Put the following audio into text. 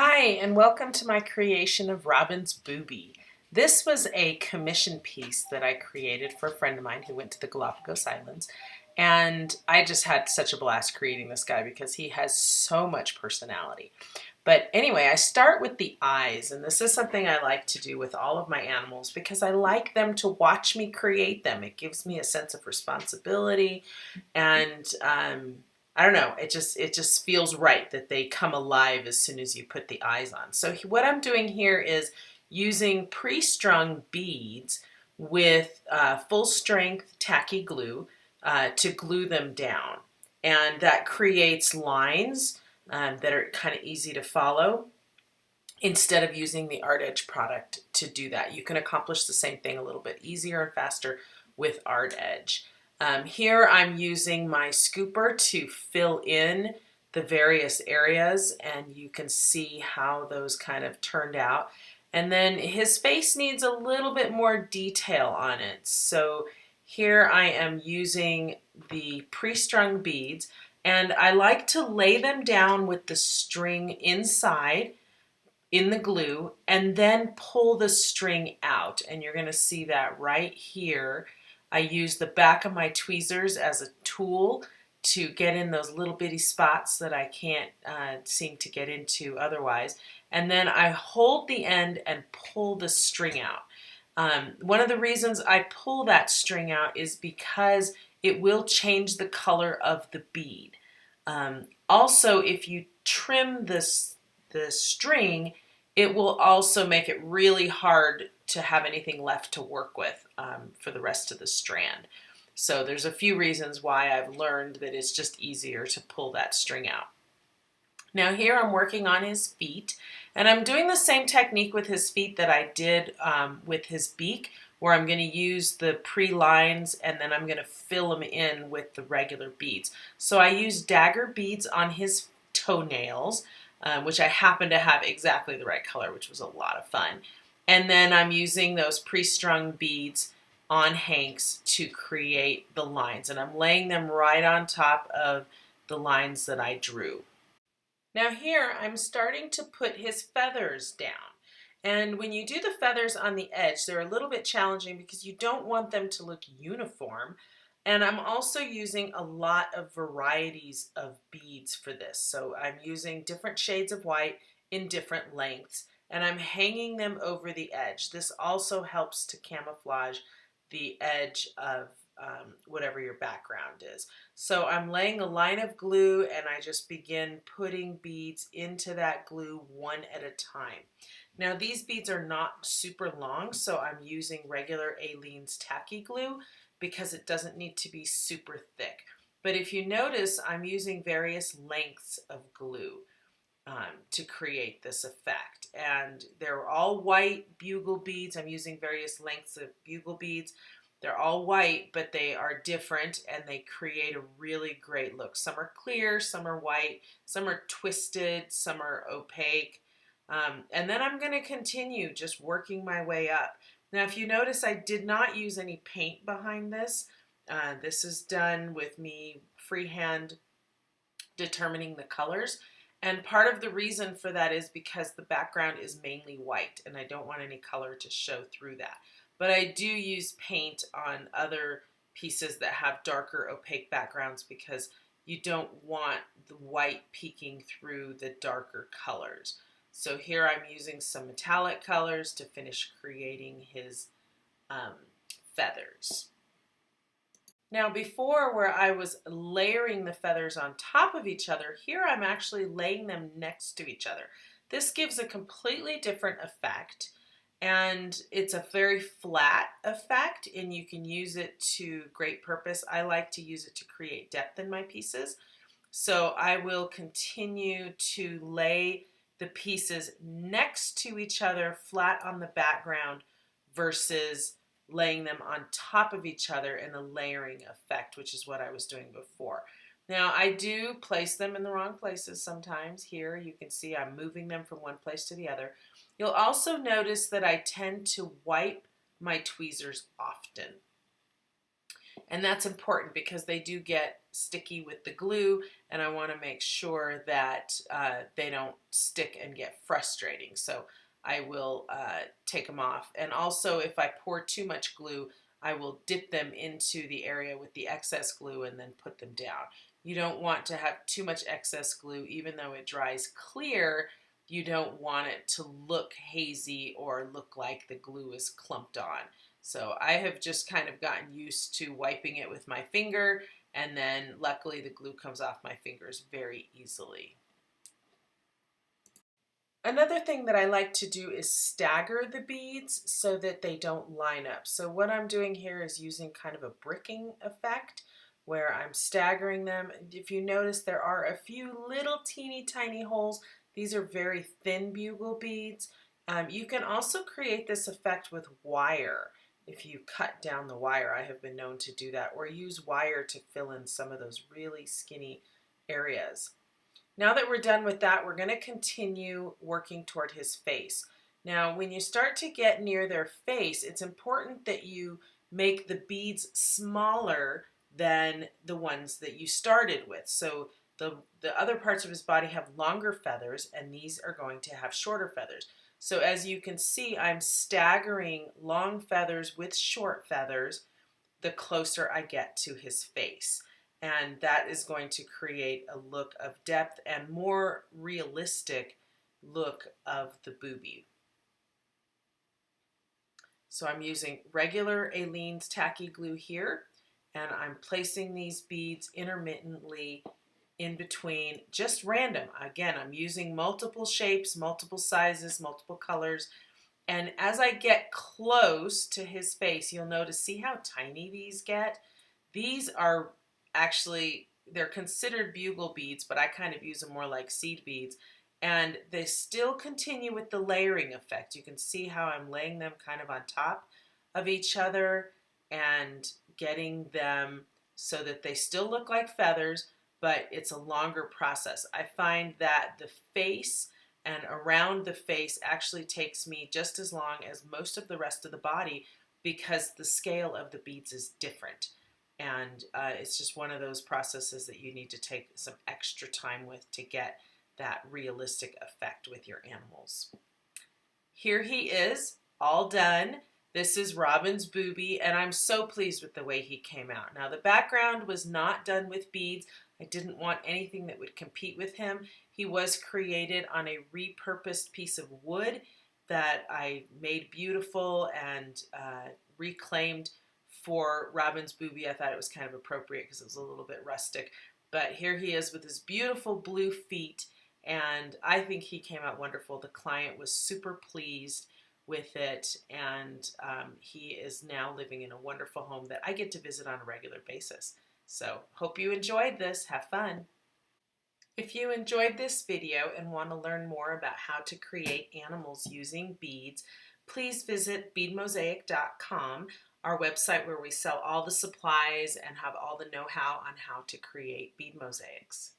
Hi, and welcome to my creation of Robin's Booby. This was a commission piece that I created for a friend of mine who went to the Galapagos Islands. And I just had such a blast creating this guy because he has so much personality. But anyway, I start with the eyes, and this is something I like to do with all of my animals because I like them to watch me create them. It gives me a sense of responsibility, and I don't know, it just feels right that they come alive as soon as you put the eyes on. So what I'm doing here is using pre-strung beads with full strength tacky glue to glue them down, and that creates lines that are kind of easy to follow instead of using the Art Edge product to do that. You can accomplish the same thing a little bit easier and faster with Art Edge. Here I'm using my scooper to fill in the various areas, and you can see how those kind of turned out. And then his face needs a little bit more detail on it. So here I am using the pre-strung beads, and I like to lay them down with the string inside in the glue and then pull the string out. And you're going to see that right here. I use the back of my tweezers as a tool to get in those little bitty spots that I can't seem to get into otherwise. And then I hold the end and pull the string out. One of the reasons I pull that string out is because it will change the color of the bead. Also, if you trim the string, it will also make it really hard to have anything left to work with for the rest of the strand. So there's a few reasons why I've learned that it's just easier to pull that string out. Now here I'm working on his feet, and I'm doing the same technique with his feet that I did with his beak, where I'm going to use the pre-lines and then I'm going to fill them in with the regular beads. So I use dagger beads on his toenails, which I happen to have exactly the right color, which was a lot of fun. And then I'm using those pre-strung beads on Hank's to create the lines, and I'm laying them right on top of the lines that I drew. Now here I'm starting to put his feathers down. And when you do the feathers on the edge, they're a little bit challenging because you don't want them to look uniform. And I'm also using a lot of varieties of beads for this. So I'm using different shades of white in different lengths, and I'm hanging them over the edge. This also helps to camouflage the edge of whatever your background is. So I'm laying a line of glue, and I just begin putting beads into that glue one at a time. Now these beads are not super long, so I'm using regular Aleene's tacky glue because it doesn't need to be super thick. But if you notice, I'm using various lengths of glue to create this effect. And they're all white bugle beads. I'm using various lengths of bugle beads. They're all white, but they are different, and they create a really great look. Some are clear, some are white, some are twisted, some are opaque. And then I'm going to continue just working my way up. Now, if you notice, I did not use any paint behind this. This is done with me freehand determining the colors. And part of the reason for that is because the background is mainly white, and I don't want any color to show through that. But I do use paint on other pieces that have darker opaque backgrounds because you don't want the white peeking through the darker colors. So here I'm using some metallic colors to finish creating his feathers. Now before, where I was layering the feathers on top of each other, here I'm actually laying them next to each other. This gives a completely different effect, and it's a very flat effect, and you can use it to great purpose. I like to use it to create depth in my pieces. So I will continue to lay the pieces next to each other flat on the background versus laying them on top of each other in a layering effect, which is what I was doing before. Now I do place them in the wrong places sometimes. Here you can see I'm moving them from one place to the other. You'll also notice that I tend to wipe my tweezers often. And that's important because they do get sticky with the glue, and I want to make sure that they don't stick and get frustrating. So I will take them off. And also, if I pour too much glue, I will dip them into the area with the excess glue and then put them down. You don't want to have too much excess glue. Even though it dries clear, you don't want it to look hazy or look like the glue is clumped on. So I have just kind of gotten used to wiping it with my finger, and then luckily the glue comes off my fingers very easily. Another thing that I like to do is stagger the beads so that they don't line up. So what I'm doing here is using kind of a bricking effect where I'm staggering them. If you notice, there are a few little teeny tiny holes. These are very thin bugle beads. You can also create this effect with wire. If you cut down the wire, I have been known to do that, or use wire to fill in some of those really skinny areas. Now that we're done with that, we're going to continue working toward his face. Now, when you start to get near their face, it's important that you make the beads smaller than the ones that you started with. So the other parts of his body have longer feathers, and these are going to have shorter feathers. So as you can see, I'm staggering long feathers with short feathers the closer I get to his face. And that is going to create a look of depth and more realistic look of the Booby. So I'm using regular Aleene's tacky glue here, and I'm placing these beads intermittently in between, just random. Again, I'm using multiple shapes, multiple sizes, multiple colors. And as I get close to his face, you'll notice, see how tiny these get? These are actually, they're considered bugle beads, but I kind of use them more like seed beads. And they still continue with the layering effect. You can see how I'm laying them kind of on top of each other and getting them so that they still look like feathers, but it's a longer process. I find that the face and around the face actually takes me just as long as most of the rest of the body because the scale of the beads is different. And it's just one of those processes that you need to take some extra time with to get that realistic effect with your animals. Here he is, all done. This is Robin's Booby, and I'm so pleased with the way he came out. Now, the background was not done with beads. I didn't want anything that would compete with him. He was created on a repurposed piece of wood that I made beautiful and reclaimed for Robin's Booby. I thought it was kind of appropriate because it was a little bit rustic. But here he is with his beautiful blue feet, and I think he came out wonderful. The client was super pleased with it, and he is now living in a wonderful home that I get to visit on a regular basis. So hope you enjoyed this. Have fun. If you enjoyed this video and want to learn more about how to create animals using beads, please visit beadmosaic.com, our website where we sell all the supplies and have all the know-how on how to create bead mosaics.